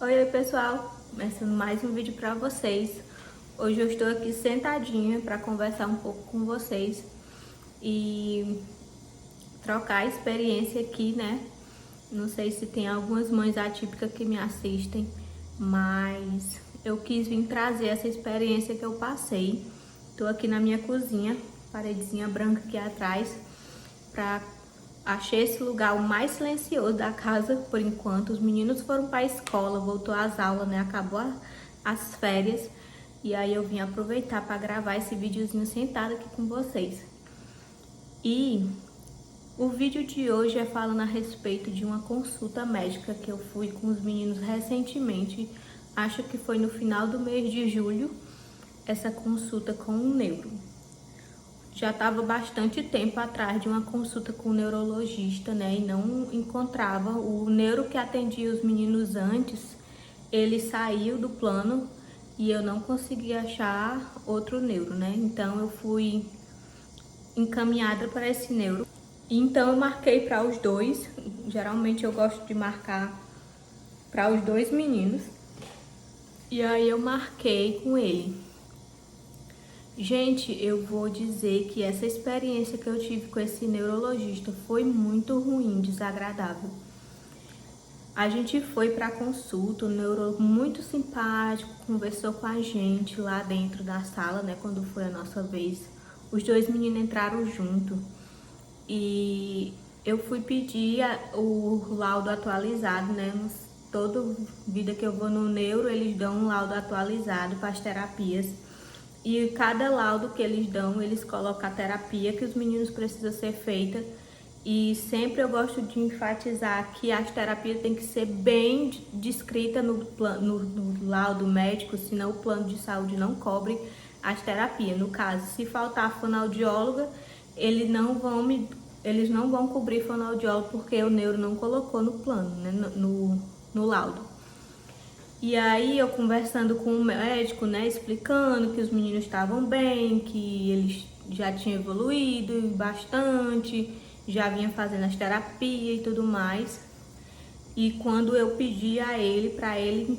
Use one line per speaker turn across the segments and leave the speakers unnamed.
Oi, pessoal, começando mais um vídeo para vocês. Hoje eu estou aqui sentadinha para conversar um pouco com vocês e trocar experiência aqui, né? Não sei se tem algumas mães atípicas que me assistem, mas eu quis vir trazer essa experiência que eu passei. Estou aqui na minha cozinha, paredezinha branca aqui atrás, para achei esse lugar o mais silencioso da casa por enquanto. Os meninos foram para a escola, voltou às aulas, né? Acabou as férias. E aí eu vim aproveitar para gravar esse videozinho sentada aqui com vocês. E o vídeo de hoje é falando a respeito de uma consulta médica que eu fui com os meninos recentemente. Acho que foi no final do mês de julho, essa consulta com um neuro. Já estava bastante tempo atrás de uma consulta com o neurologista, né? E não encontrava. O neuro que atendia os meninos antes, ele saiu do plano e eu não consegui achar outro neuro, né? Então eu fui encaminhada para esse neuro. Então eu marquei para os dois. Geralmente eu gosto de marcar para os dois meninos. E aí eu marquei com ele. Gente, eu vou dizer que essa experiência que eu tive com esse neurologista foi muito ruim, desagradável. A gente foi para a consulta, o neuro muito simpático, conversou com a gente lá dentro da sala, né, quando foi a nossa vez. Os dois meninos entraram junto e eu fui pedir o laudo atualizado, né, toda vida que eu vou no neuro, eles dão um laudo atualizado para as terapias. E cada laudo que eles dão, eles colocam a terapia que os meninos precisam ser feita. E sempre eu gosto de enfatizar que as terapias têm que ser bem descrita no laudo médico, senão o plano de saúde não cobre as terapias. No caso, se faltar a fonoaudióloga, eles não vão cobrir fonoaudiólogo porque o neuro não colocou no plano, né, no laudo. E aí eu conversando com o médico, né, explicando que os meninos estavam bem, que eles já tinham evoluído bastante, já vinha fazendo as terapias e tudo mais. E quando eu pedi a ele, para ele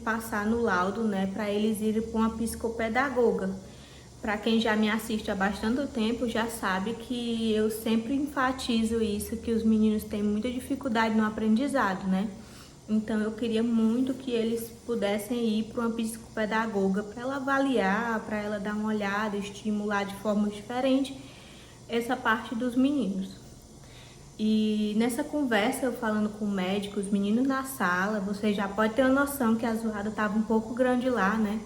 passar no laudo, né, para eles irem para uma psicopedagoga. Para quem já me assiste há bastante tempo, já sabe que eu sempre enfatizo isso, que os meninos têm muita dificuldade no aprendizado, né? Então eu queria muito que eles pudessem ir para uma psicopedagoga para ela avaliar, para ela dar uma olhada, estimular de forma diferente essa parte dos meninos. E nessa conversa, eu falando com o médico, os meninos na sala, você já pode ter uma noção que a zoada estava um pouco grande lá, né?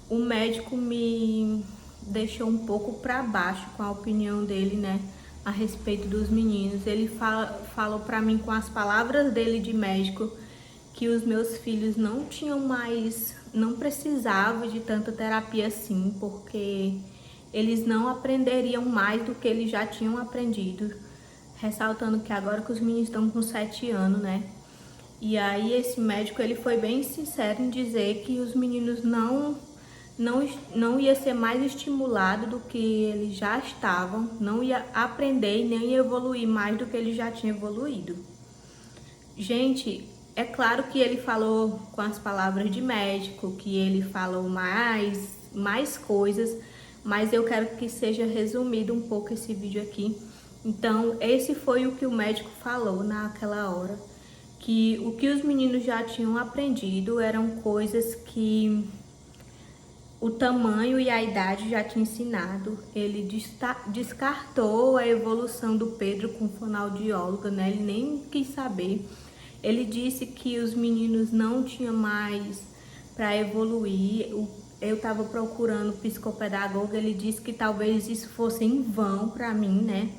O médico me deixou um pouco para baixo com a opinião dele, né, a respeito dos meninos. Ele falou para mim com as palavras dele de médico que os meus filhos não tinham mais, não precisavam de tanta terapia assim, porque eles não aprenderiam mais do que eles já tinham aprendido. Ressaltando que agora que os meninos estão com 7 anos, né? E aí esse médico, ele foi bem sincero em dizer que os meninos não ia ser mais estimulado do que eles já estavam, não ia aprender e nem ia evoluir mais do que eles já tinham evoluído. Gente, é claro que ele falou com as palavras de médico, que ele falou mais coisas, mas eu quero que seja resumido um pouco esse vídeo aqui. Então, esse foi o que o médico falou naquela hora, que o que os meninos já tinham aprendido eram coisas que o tamanho e a idade já tinha ensinado. Ele descartou a evolução do Pedro com fonoaudióloga, né? Ele nem quis saber. Ele disse que os meninos não tinham mais para evoluir. Eu estava procurando psicopedagoga, ele disse que talvez isso fosse em vão para mim, né?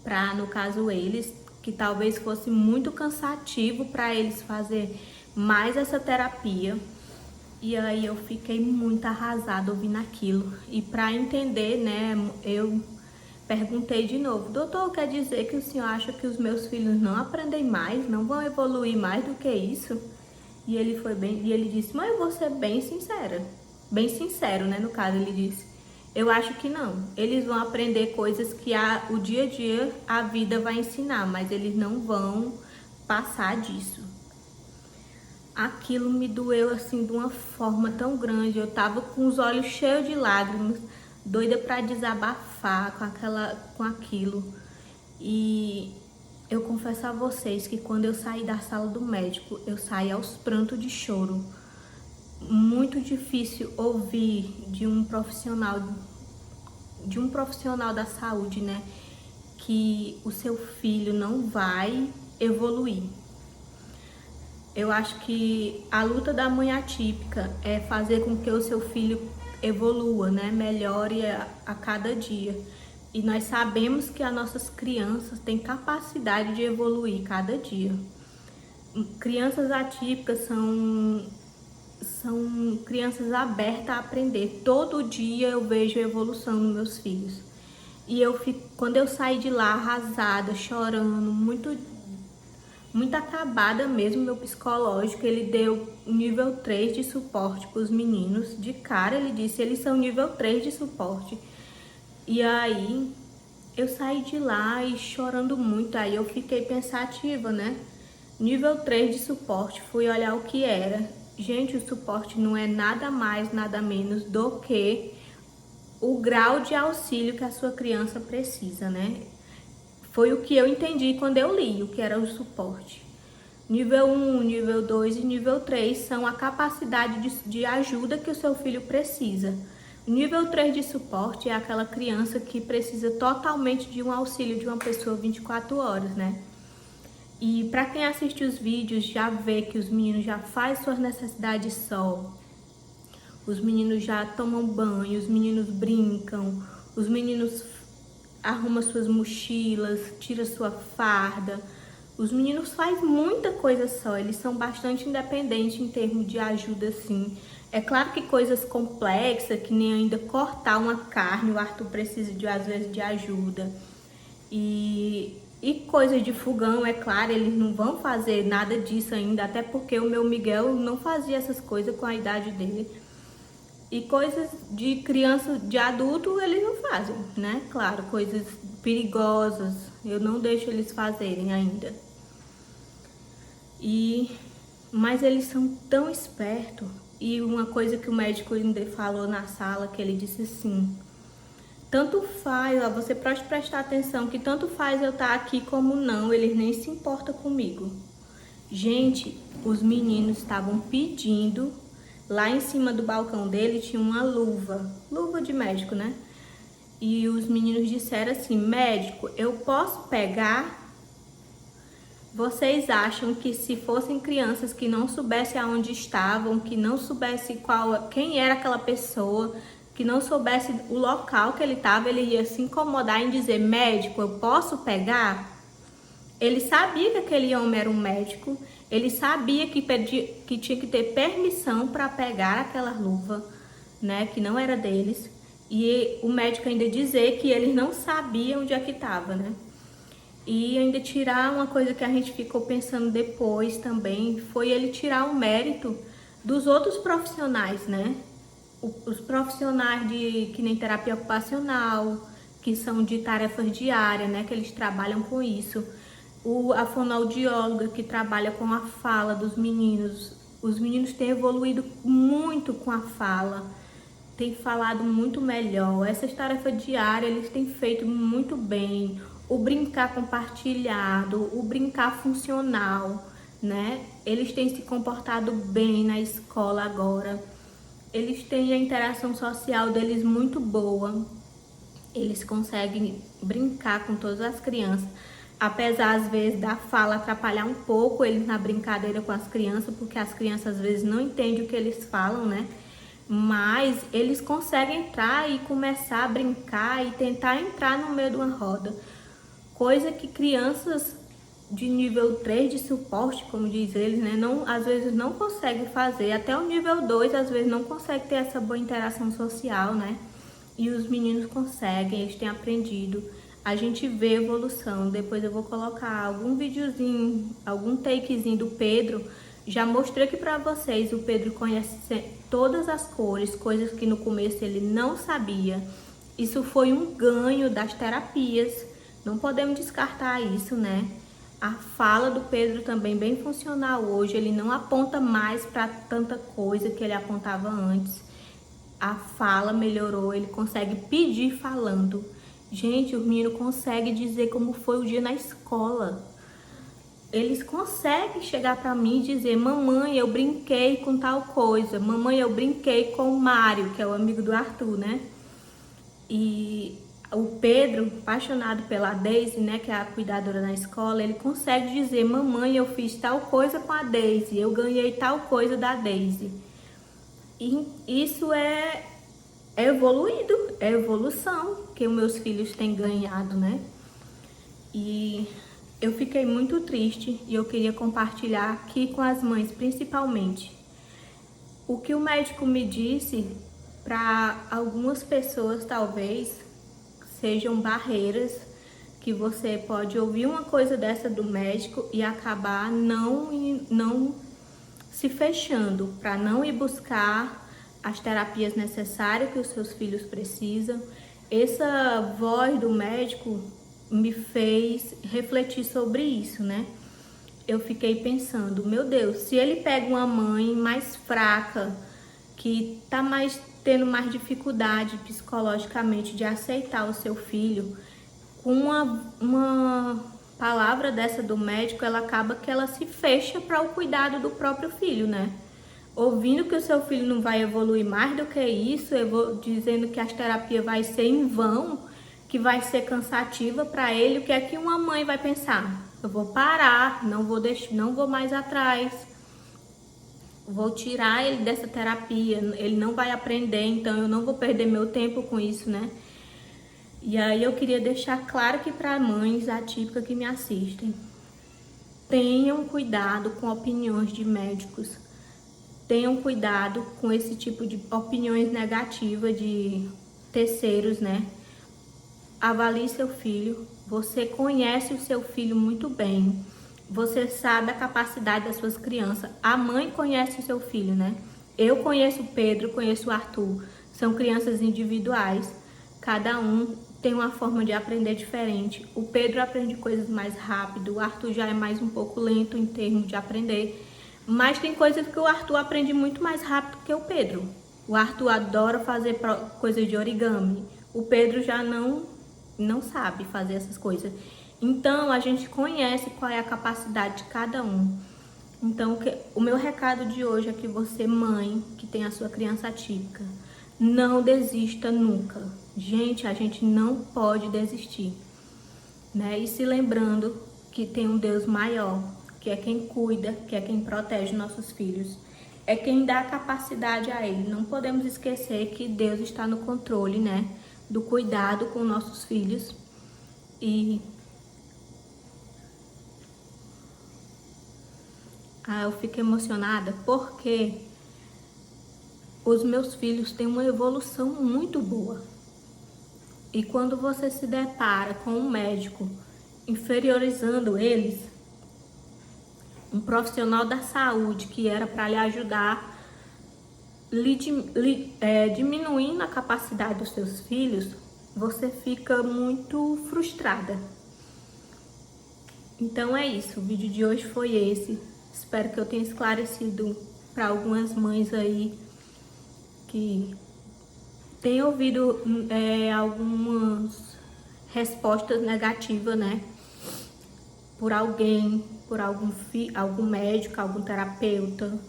Para, no caso, eles, que talvez fosse muito cansativo para eles fazer mais essa terapia. E aí eu fiquei muito arrasada ouvindo aquilo. E para entender, né, eu perguntei de novo: doutor, quer dizer que o senhor acha que os meus filhos não aprendem mais, não vão evoluir mais do que isso? E ele disse: mas eu vou ser bem sincera. Bem sincero, né, no caso, ele disse: eu acho que não. Eles vão aprender coisas que o dia a dia a vida vai ensinar, mas eles não vão passar disso. aquilo me doeu assim de uma forma tão grande. Eu tava com os olhos cheios de lágrimas, doida para desabafar com aquilo. E eu confesso a vocês que quando eu saí da sala do médico, eu saí aos prantos de choro. Muito difícil ouvir de um profissional da saúde, né, que o seu filho não vai evoluir. Eu acho que a luta da mãe atípica é fazer com que o seu filho evolua, né, melhore a cada dia. E nós sabemos que as nossas crianças têm capacidade de evoluir cada dia. Crianças atípicas são crianças abertas a aprender. Todo dia eu vejo a evolução dos meus filhos. E quando eu saí de lá arrasada, chorando, muito acabada mesmo, meu psicológico, ele deu nível 3 de suporte para os meninos. De cara ele disse, eles são nível 3 de suporte. E aí eu saí de lá e chorando muito, aí eu fiquei pensativa, né? Nível 3 de suporte, fui olhar o que era. Gente, o suporte não é nada mais, nada menos do que o grau de auxílio que a sua criança precisa, né? Foi o que eu entendi quando eu li o que era o suporte. Nível 1, nível 2 e nível 3 são a capacidade de ajuda que o seu filho precisa. Nível 3 de suporte é aquela criança que precisa totalmente de um auxílio de uma pessoa 24 horas, né? E para quem assiste os vídeos já vê que os meninos já fazem suas necessidades só. Os meninos já tomam banho, os meninos brincam, os meninos arrumam suas mochilas, tiram sua farda. Os meninos fazem muita coisa só, eles são bastante independentes em termos de ajuda, assim. É claro que coisas complexas, que nem ainda cortar uma carne, o Arthur precisa às vezes de ajuda. E coisas de fogão, é claro, eles não vão fazer nada disso ainda, até porque o meu Miguel não fazia essas coisas com a idade dele. E coisas de criança, de adulto, eles não fazem, né? Claro, coisas perigosas, eu não deixo eles fazerem ainda. Mas eles são tão espertos. E uma coisa que o médico ainda falou na sala, que ele disse assim, tanto faz, ó, você pode prestar atenção, que tanto faz eu estar aqui como não, eles nem se importam comigo. Gente, os meninos estavam pedindo, lá em cima do balcão dele tinha uma luva de médico, né? E os meninos disseram assim, médico, eu posso pegar? Vocês acham que se fossem crianças que não soubessem aonde estavam, que não soubessem quem era aquela pessoa, que não soubesse o local que ele estava, ele ia se incomodar em dizer, médico, eu posso pegar? Ele sabia que aquele homem era um médico, ele sabia que tinha que ter permissão para pegar aquela luva, né, que não era deles. E o médico ainda dizer que eles não sabiam onde é que estava, né? E ainda tirar uma coisa que a gente ficou pensando depois também, foi ele tirar o mérito dos outros profissionais, né? Os profissionais que nem terapia ocupacional, que são de tarefas diárias, né? Que eles trabalham com isso. A fonoaudióloga que trabalha com a fala dos meninos. Os meninos têm evoluído muito com a fala, têm falado muito melhor. Essas tarefas diárias eles têm feito muito bem. O brincar compartilhado, o brincar funcional, né? Eles têm se comportado bem na escola agora. Eles têm a interação social deles muito boa. Eles conseguem brincar com todas as crianças. Apesar, às vezes, da fala atrapalhar um pouco eles na brincadeira com as crianças, porque as crianças, às vezes, não entendem o que eles falam, né? Mas eles conseguem entrar e começar a brincar e tentar entrar no meio de uma roda. Coisa que crianças de nível 3 de suporte, como diz eles, né, às vezes não conseguem fazer. Até o nível 2, às vezes, não consegue ter essa boa interação social, né? E os meninos conseguem, eles têm aprendido. A gente vê evolução. Depois eu vou colocar algum videozinho, algum takezinho do Pedro. Já mostrei aqui pra vocês, o Pedro conhece todas as cores, coisas que no começo ele não sabia. Isso foi um ganho das terapias. Não podemos descartar isso, né? A fala do Pedro também bem funcional hoje, ele não aponta mais para tanta coisa que ele apontava antes. A fala melhorou, ele consegue pedir falando. Gente, o menino consegue dizer como foi o dia na escola. Eles conseguem chegar pra mim e dizer: mamãe, eu brinquei com tal coisa. Mamãe, eu brinquei com o Mário, que é o amigo do Arthur, né? E o Pedro, apaixonado pela Daisy, né, que é a cuidadora na escola, ele consegue dizer: mamãe, eu fiz tal coisa com a Daisy, eu ganhei tal coisa da Daisy. E isso é evoluído, é evolução que os meus filhos têm ganhado, né? E eu fiquei muito triste e eu queria compartilhar aqui com as mães, principalmente. O que o médico me disse, para algumas pessoas talvez sejam barreiras, que você pode ouvir uma coisa dessa do médico e acabar não se fechando, para não ir buscar as terapias necessárias que os seus filhos precisam. Essa voz do médico me fez refletir sobre isso, né? Eu fiquei pensando, meu Deus, se ele pega uma mãe mais fraca, que tá tendo mais dificuldade psicologicamente de aceitar o seu filho, com uma palavra dessa do médico, ela acaba que ela se fecha para o cuidado do próprio filho, né? Ouvindo que o seu filho não vai evoluir mais do que isso, dizendo que as terapias vai ser em vão, que vai ser cansativa para ele, o que é que uma mãe vai pensar? Eu vou parar, não vou mais atrás, vou tirar ele dessa terapia, ele não vai aprender, então eu não vou perder meu tempo com isso, né? E aí eu queria deixar claro aqui para mães atípicas que me assistem: tenham cuidado com opiniões de médicos, tenham cuidado com esse tipo de opiniões negativas de terceiros, né? Avalie seu filho, você conhece o seu filho muito bem, você sabe a capacidade das suas crianças, a mãe conhece o seu filho, né? Eu conheço o Pedro, conheço o Arthur, são crianças individuais, cada um tem uma forma de aprender diferente. O Pedro aprende coisas mais rápido, o Arthur já é mais um pouco lento em termos de aprender, mas tem coisas que o Arthur aprende muito mais rápido que o Pedro. O Arthur adora fazer coisas de origami, o Pedro já não sabe fazer essas coisas. Então, a gente conhece qual é a capacidade de cada um. Então, o meu recado de hoje é que você, mãe, que tem a sua criança atípica, não desista nunca. Gente, a gente não pode desistir, né? E se lembrando que tem um Deus maior, que é quem cuida, que é quem protege nossos filhos, é quem dá capacidade a ele. Não podemos esquecer que Deus está no controle, né, do cuidado com nossos filhos. E eu fico emocionada porque os meus filhos têm uma evolução muito boa. E quando você se depara com um médico inferiorizando eles, um profissional da saúde que era para lhe ajudar, diminuindo a capacidade dos seus filhos, você fica muito frustrada. Então é isso, o vídeo de hoje foi esse. Espero que eu tenha esclarecido para algumas mães aí que têm ouvido algumas respostas negativas, né? Por alguém, por algum médico, algum terapeuta,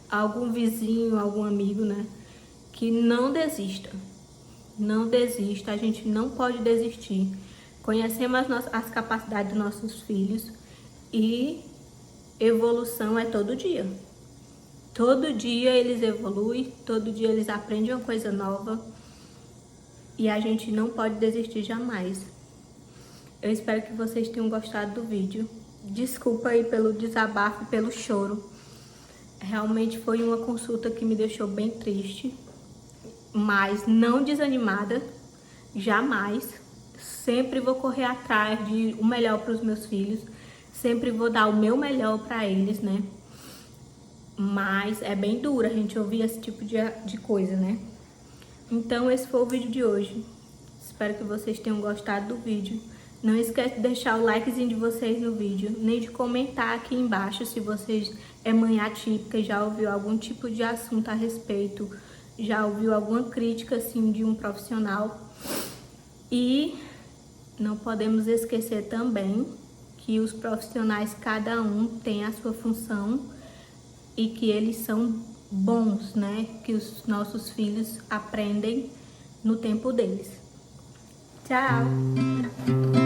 algum vizinho, algum amigo, né? Que não desista. Não desista, a gente não pode desistir. Conhecemos as capacidades dos nossos filhos e evolução é todo dia. Todo dia eles evoluem, todo dia eles aprendem uma coisa nova e a gente não pode desistir jamais. Eu espero que vocês tenham gostado do vídeo. Desculpa aí pelo desabafo, pelo choro. Realmente foi uma consulta que me deixou bem triste, mas não desanimada, jamais. Sempre vou correr atrás de o melhor para os meus filhos, sempre vou dar o meu melhor para eles, né? Mas é bem duro a gente ouvir esse tipo de coisa, né? Então esse foi o vídeo de hoje. Espero que vocês tenham gostado do vídeo. Não esquece de deixar o likezinho de vocês no vídeo, nem de comentar aqui embaixo se vocês é mãe atípica e já ouviu algum tipo de assunto a respeito, já ouviu alguma crítica assim de um profissional. E não podemos esquecer também que os profissionais, cada um tem a sua função e que eles são bons, né? Que os nossos filhos aprendem no tempo deles. Tchau!